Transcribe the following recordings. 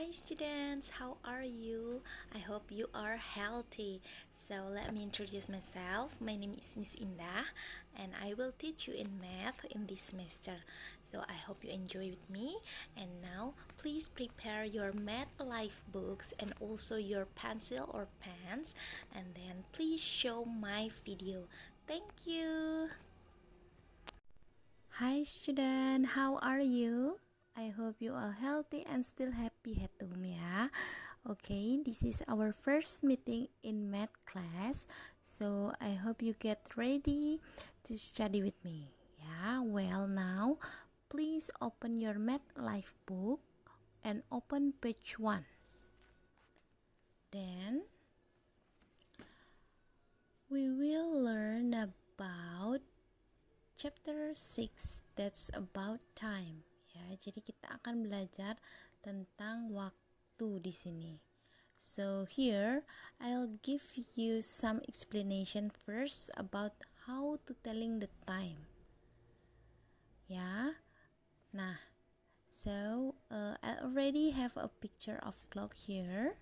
Hi students, how are you? I hope you are healthy. So let me introduce myself. My name is Miss Indah and I will teach you in math in this semester. So I hope you enjoy with me. And now please prepare your math life books and also your pencil or pens, and then please show my video. Thank you. Hi student, how are you? I hope you are healthy and still happy at home ya. Okay, this is our first meeting in math class. So I hope you get ready to study with me. Yeah, well now please open your math life book and open page 1. Then we will learn about Chapter 6, that's about time. Ya, jadi kita akan belajar tentang waktu di sini. So here I'll give you some explanation first about how to telling the time. Ya. Nah, so I already have a picture of clock here.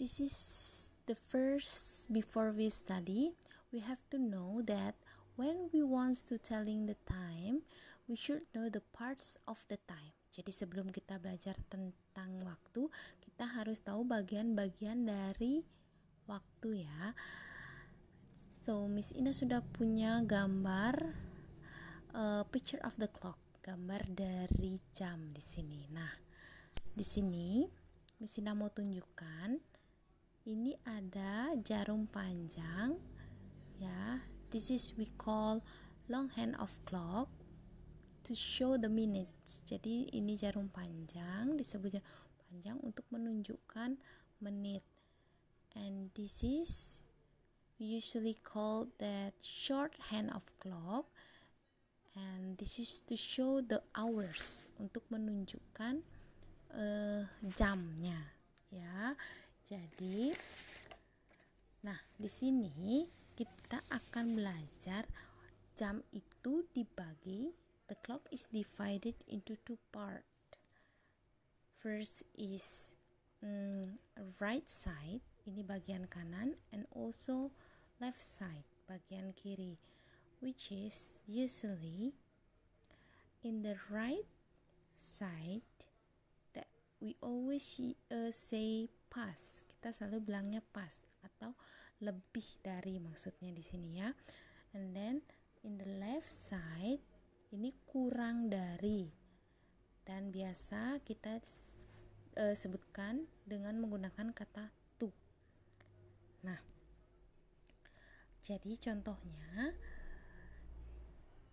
This is the first before we study. We have to know that when we want to telling the time, we should know the parts of the time. Jadi sebelum kita belajar tentang waktu, kita harus tahu bagian-bagian dari waktu ya. So Miss Ina sudah punya gambar picture of the clock, gambar dari jam di sini. Nah, di sini Miss Ina mau tunjukkan ini ada jarum panjang ya. This is we call long hand of clock to show the minutes. Jadi ini jarum panjang, disebut jarum panjang untuk menunjukkan menit. And this is we usually call that short hand of clock. And this is to show the hours, untuk menunjukkan jamnya ya. Jadi nah, di sini kita akan belajar jam itu dibagi, the clock is divided into two parts. First is right side, ini bagian kanan, and also left side, bagian kiri, which is usually in the right side that we always say pas. Kita selalu bilangnya pas atau lebih dari, maksudnya di sini ya. And then in the left side ini kurang dari, dan biasa kita sebutkan dengan menggunakan kata to. Nah, jadi contohnya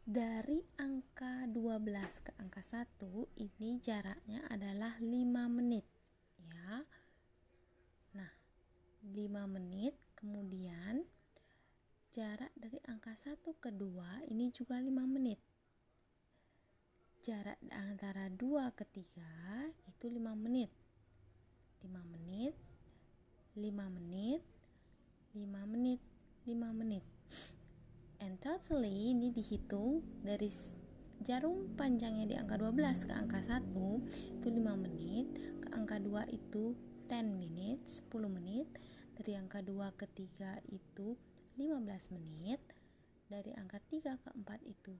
dari angka 12 ke angka 1 ini jaraknya adalah 5 menit ya. Nah, 5 menit. Kemudian jarak dari angka 1 ke 2 ini juga 5 menit. Jarak antara 2 ke 3 itu 5 menit. 5 menit, 5 menit, 5 menit, 5 menit. And totally ini dihitung dari jarum panjangnya di angka 12 ke angka 1 itu 5 menit, ke angka 2 itu 10 minutes, 10 menit, dari angka 2 ke 3 itu 15 menit, dari angka 3 ke 4 itu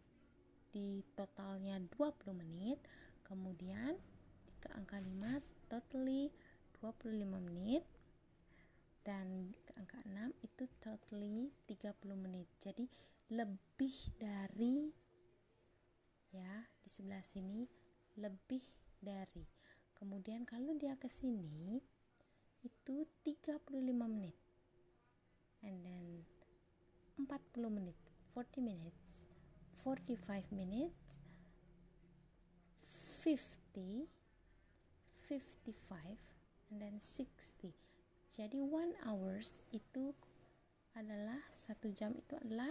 di totalnya 20 menit, kemudian ke angka 5 totally 25 menit, dan ke angka 6 itu totally 30 menit. Jadi lebih dari ya, di sebelah sini lebih dari. Kemudian kalau dia ke sini itu 35 menit. And then 40 menit, 40 minutes, 45 minutes, 50, 55, and then 60. Jadi 1 hours itu adalah 1 jam itu adalah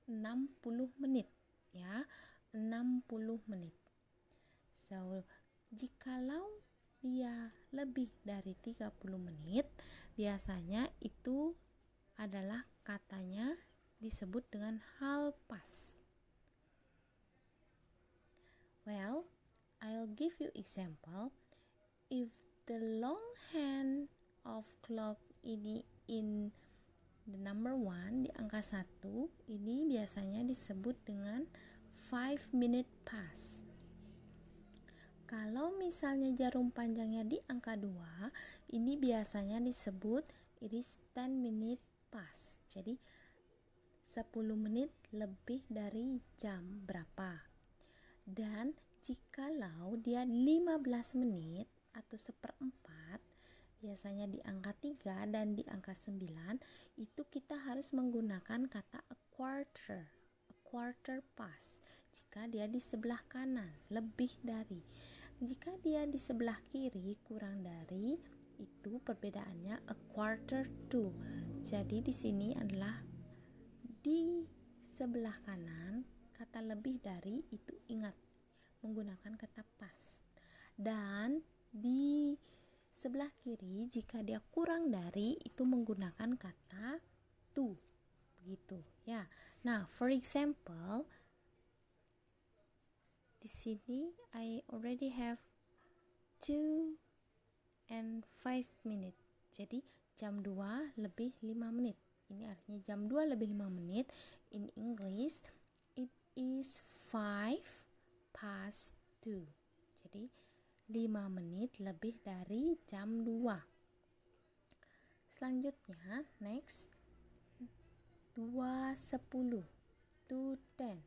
60 menit ya, 60 menit. So, jikalau dia lebih dari 30 menit, biasanya itu adalah katanya disebut dengan hal pas. Well, I'll give you example. If the long hand of clock ini in the number 1 di angka 1, ini biasanya disebut dengan 5 minute past. Kalau misalnya jarum panjangnya di angka 2, ini biasanya disebut it is 10 minute past. Jadi 10 menit lebih dari jam berapa. Dan jikalau dia 15 menit atau seperempat, biasanya di angka 3 dan di angka 9, itu kita harus menggunakan kata a quarter past. Jika dia di sebelah kanan, lebih dari. Jika dia di sebelah kiri, kurang dari, itu perbedaannya a quarter to. Jadi di sini adalah di sebelah kanan, kata lebih dari itu ingat menggunakan kata past. Dan di sebelah kiri jika dia kurang dari itu menggunakan kata to. Begitu ya. Nah, for example, di sini I already have 2 and 5 minutes. Jadi jam 2 lebih 5 menit. Ini artinya jam 2 lebih 5 menit. In English, it is 5 past 2. Jadi 5 menit lebih dari jam 2. Selanjutnya, next, 2:10 to 10.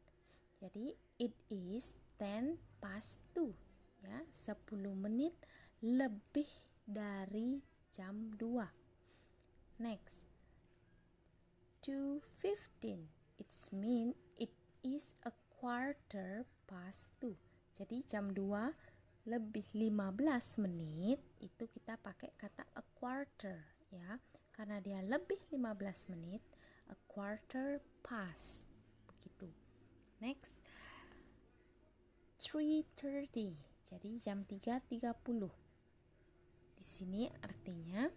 Jadi it is 10 past 2. Ya, 10 menit lebih dari jam 2. Next, 2:15. It's mean it is a quarter past 2. Jadi jam 2 lebih 15 menit itu kita pakai kata a quarter ya. Karena dia lebih 15 menit, a quarter past. Begitu. Next, 3:30. Jadi jam 3:30. Di sini artinya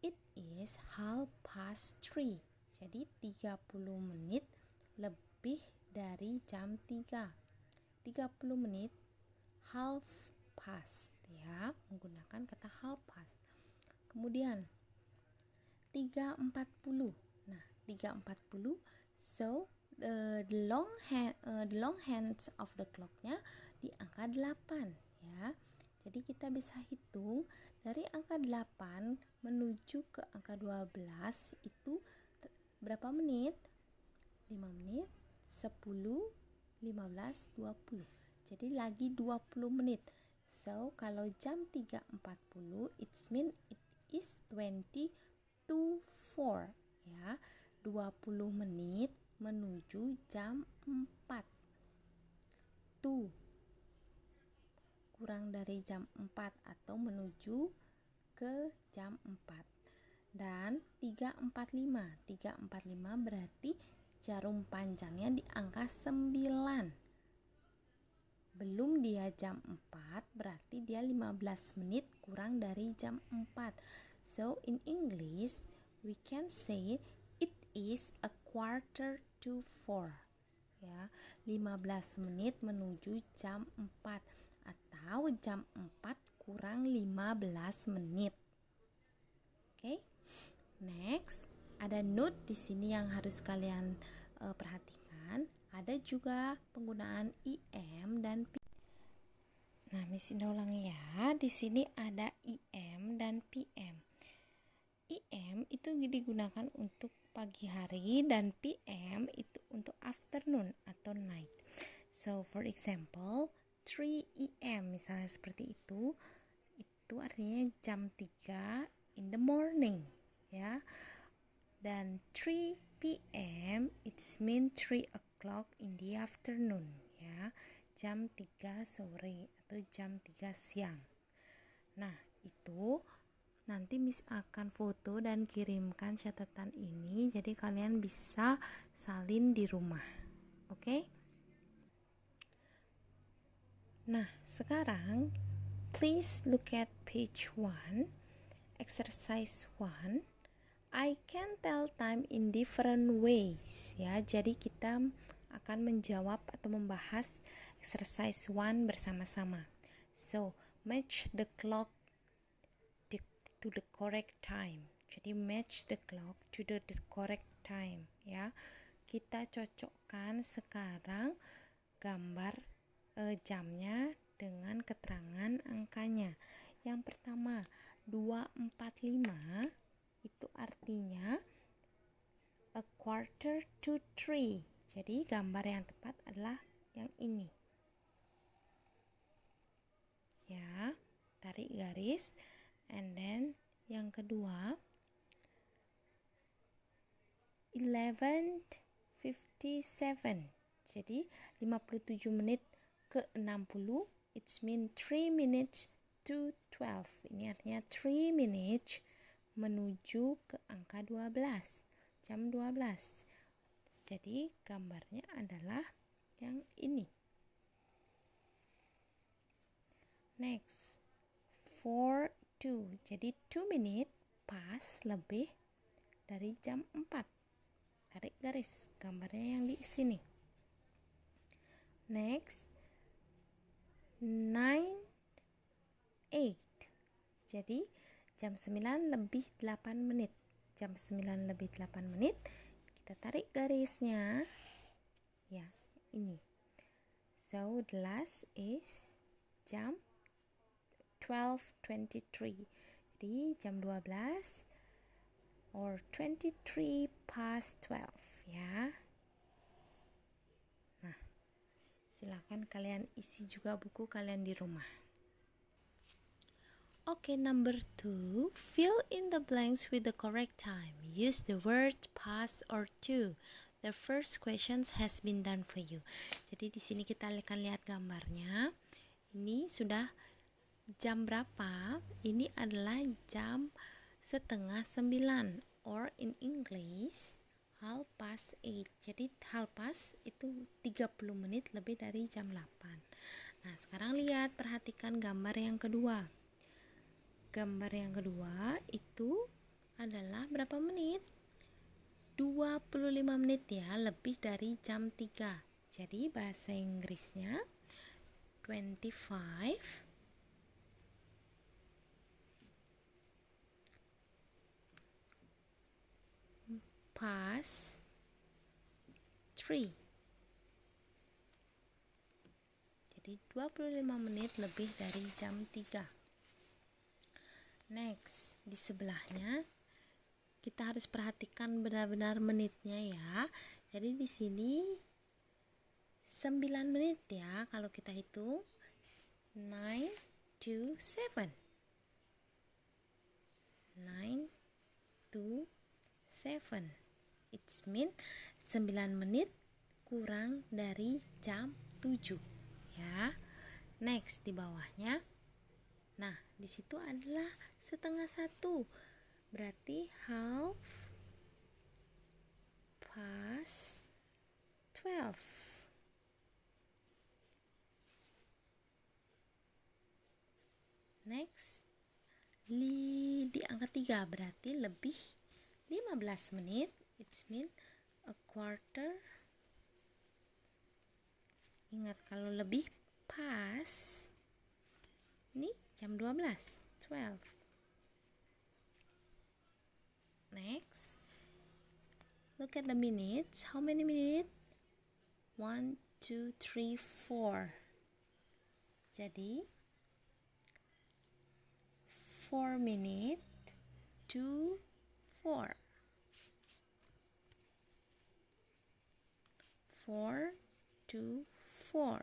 it is 3:30. Jadi 30 menit lebih dari jam 3. 30 menit half past ya, menggunakan kata half past. Kemudian 3:40. Nah, 3:40, so the long hands of the clocknya di angka 8 ya. Jadi kita bisa hitung dari angka 8 menuju ke angka 12 itu berapa menit? 5 menit, 10, 15, 20. Jadi lagi 20 menit. So, kalau jam 3:40, it's mean it is 20 to 4 ya. 20 menit menuju jam 4. Tuh. Kurang dari jam 4 atau menuju ke jam 4. Dan 3:45. 3:45 berarti jarum panjangnya di angka 9. Belum dia jam 4, berarti dia 15 menit kurang dari jam 4. So in English, we can say it is a quarter to 4. Ya, 15 menit menuju jam 4 atau jam 4 kurang 15 menit. Oke. Next, ada note di sini yang harus kalian perhatikan. Ada juga penggunaan IM dan PM. Nah, Miss Indah ulangi ya. Di sini ada IM dan PM. IM itu digunakan untuk pagi hari dan PM itu untuk afternoon atau night. So, for example, 3 AM misalnya seperti itu artinya jam 3 in the morning ya. Dan 3 PM it's mean 3 o'clock in the afternoon ya. Jam 3 sore atau jam 3 siang. Nah, itu nanti Miss akan foto dan kirimkan catatan ini, jadi kalian bisa salin di rumah. Oke? Nah, sekarang please look at page 1, exercise 1. I can tell time in different ways ya. Jadi kita akan menjawab atau membahas exercise 1 bersama-sama. So, match the clock to the correct time. Jadi match the clock to the correct time ya. Kita cocokkan sekarang gambar jamnya dengan keterangan angkanya. Yang pertama, 2:45 itu artinya a quarter to 3. Jadi gambar yang tepat adalah yang ini. Ya, tarik garis. And then yang kedua, 11:57. Jadi 57 menit ke 60. It's mean 3 minutes to 12. Ini artinya 3 minutes menuju ke angka 12. Jam 12. Jadi gambarnya adalah yang ini. Next, 4:02. Jadi 2 minute pas lebih dari jam 4. Tarik garis, gambarnya yang di sini. Next, 9:08. Jadi jam 9 lebih 8 menit. Jam 9 lebih 8 menit. Kita tarik garisnya. Ya, ini. So, the last is jam 12:23. Jadi jam 12 or 23 past 12 ya. Nah, silakan kalian isi juga buku kalian di rumah. Okay, number 2, fill in the blanks with the correct time. Use the word past or to. The first questions has been done for you. Jadi di sini kita akan lihat gambarnya. Ini sudah jam berapa? Ini adalah jam 8:30 or in English 8:30. Jadi 8:30 itu 30 menit lebih dari jam 8. Nah, sekarang lihat, perhatikan gambar yang kedua. Gambar yang kedua itu adalah berapa menit? 25 menit ya, lebih dari jam 3. Jadi bahasa Inggrisnya 25 past 3. Jadi 25 menit lebih dari jam 3. Next, di sebelahnya kita harus perhatikan benar-benar menitnya ya. Jadi di sini 9 menit ya kalau kita hitung. 9 to 7. 9 to 7. It's mean 9 menit kurang dari jam 7 ya. Next, di bawahnya. Nah, di situ adalah 1:30. Berarti half past 12. Next, di angka 3 berarti lebih 15 menit. It's mean a quarter. Ingat, kalau lebih pas, ini jam 12. Next, look at the minutes. How many minutes? 1, 2, 3, 4. Jadi 4 minutes to 4. 4 to 4.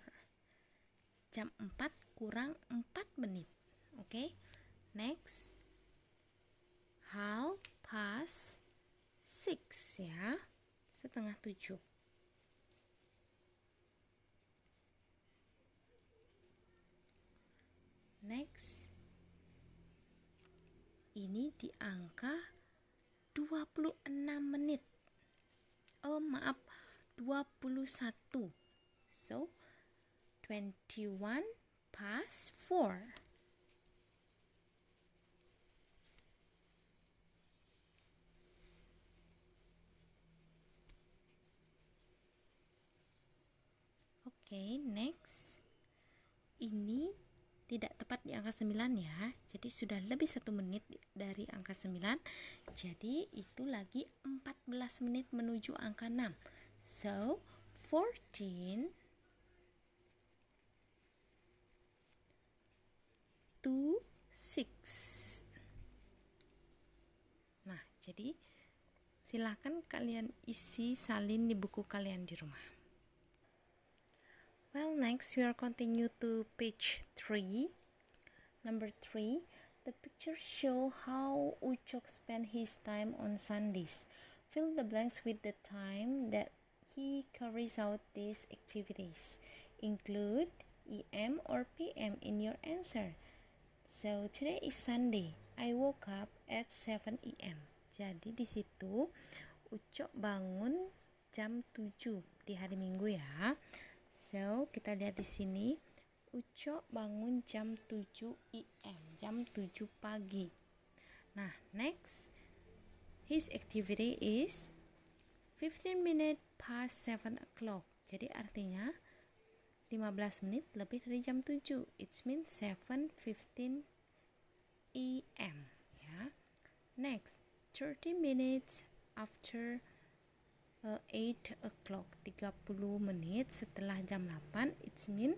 Jam 4 kurang 4 menit. Oke. Next, half past 6 ya. 6:30. Next, ini di angka 26 menit. Oh, maaf, 21. So, 21 past 4. Oke, next. Ini tidak tepat di angka 9 ya. Jadi sudah lebih 1 menit dari angka 9. Jadi itu lagi 14 menit menuju angka 6. So, 14 to 6. Nah, jadi silakan kalian isi salin di buku kalian di rumah. Well, next we are continue to page 3. Number 3, the picture show how Ucok spend his time on Sundays. Fill the blanks with the time that he carries out these activities. Include EM or PM in your answer. So today is Sunday. I woke up at 7 AM. Jadi di situ Ucok bangun jam 7 di hari Minggu ya. So, kita lihat di sini Ucok bangun jam 7 AM, jam 7 pagi. Nah, next, his activity is 15 minutes past 7 o'clock. Jadi artinya 15 menit lebih dari jam 7. It means 7:15 AM ya. Next, 30 minutes after 8 o'clock, 30 menit setelah jam 8. It means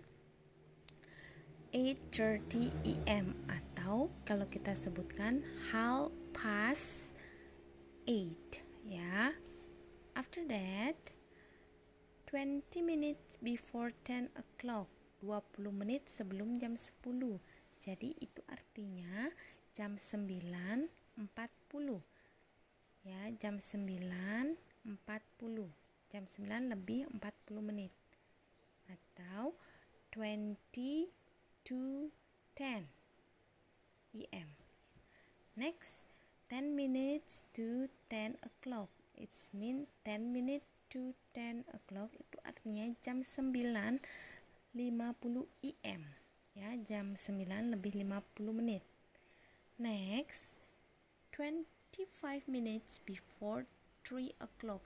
8:30 AM atau kalau kita sebutkan 8:30 ya. After that, 20 minutes before 10 o'clock, 20 menit sebelum jam 10. Jadi itu artinya jam 9:40 ya, jam 9:40, jam 9 lebih 40 menit atau 20 to 10 AM. Next, 10 minutes to 10 o'clock. It's mean 10 minutes to 10 o'clock itu artinya jam 9:50 AM ya, jam 9 lebih 50 menit. Next, 25 minutes before 3 o'clock,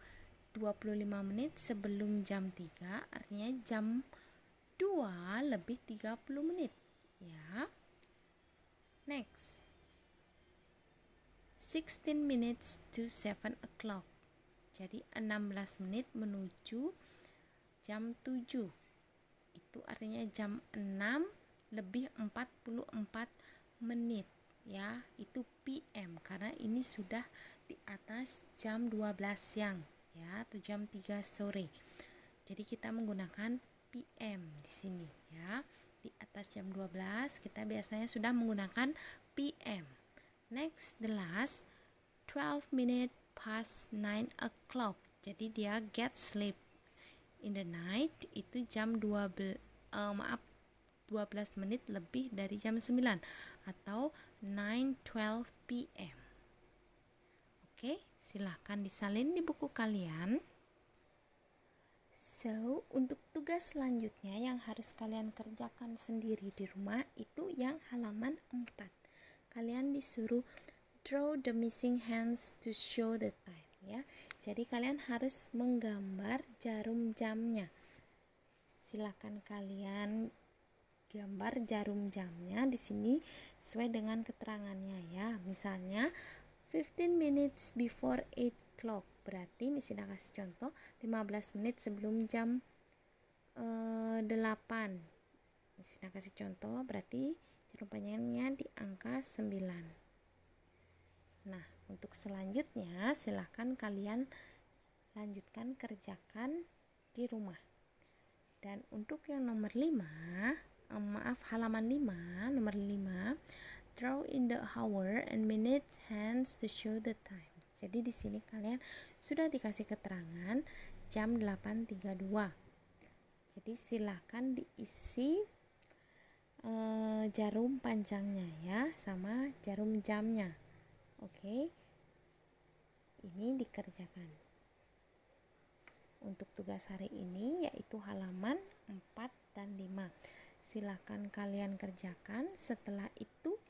25 menit sebelum jam 3, artinya jam 2 lebih 30 menit ya. Next, 16 minutes to 7 o'clock, jadi 16 menit menuju jam 7, itu artinya jam 6 lebih 44 menit ya, itu PM karena ini sudah di atas jam 12 siang ya, atau jam 3 sore. Jadi kita menggunakan PM di sini ya. Di atas jam 12 kita biasanya sudah menggunakan PM. Next, the last 12 minutes past 9 o'clock. Jadi dia get sleep in the night, itu jam 12 menit lebih dari jam 9 atau 9:12 PM. Oke, silahkan disalin di buku kalian. So, untuk tugas selanjutnya yang harus kalian kerjakan sendiri di rumah itu yang halaman 4. Kalian disuruh draw the missing hands to show the time ya. Jadi kalian harus menggambar jarum jamnya. Silakan kalian gambar jarum jamnya di sini sesuai dengan keterangannya ya. Misalnya 15 minutes before 8 o'clock, berarti Miss Ina kasih contoh 15 menit sebelum jam 8. Miss Ina kasih contoh berarti jarum panjangnya di angka 9. Nah, untuk selanjutnya silahkan kalian lanjutkan kerjakan di rumah. Dan untuk yang nomor 5, halaman 5, nomor 5, draw in the hour and minutes hands to show the time. Jadi di sini kalian sudah dikasih keterangan jam 8.32. Jadi silakan diisi jarum panjangnya ya sama jarum jamnya. Oke. Ini dikerjakan. Untuk tugas hari ini yaitu halaman 4 dan 5. Silakan kalian kerjakan. Setelah itu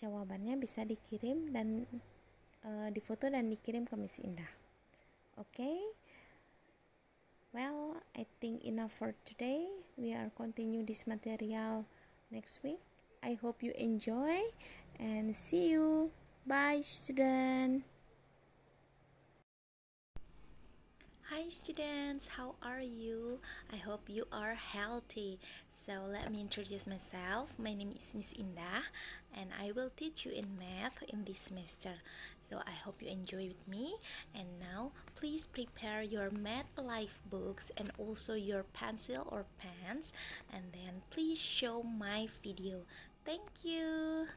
jawabannya bisa dikirim dan difoto dan dikirim ke Miss Indah. Oke. Well, I think enough for today. We are continue this material next week. I hope you enjoy and see you. Bye, student. Hi students, how are you? I hope you are healthy. So let me introduce myself. My name is Miss Indah and I will teach you in math in this semester. So I hope you enjoy with me. And now please prepare your math life books and also your pencil or pens, and then please show my video. Thank you.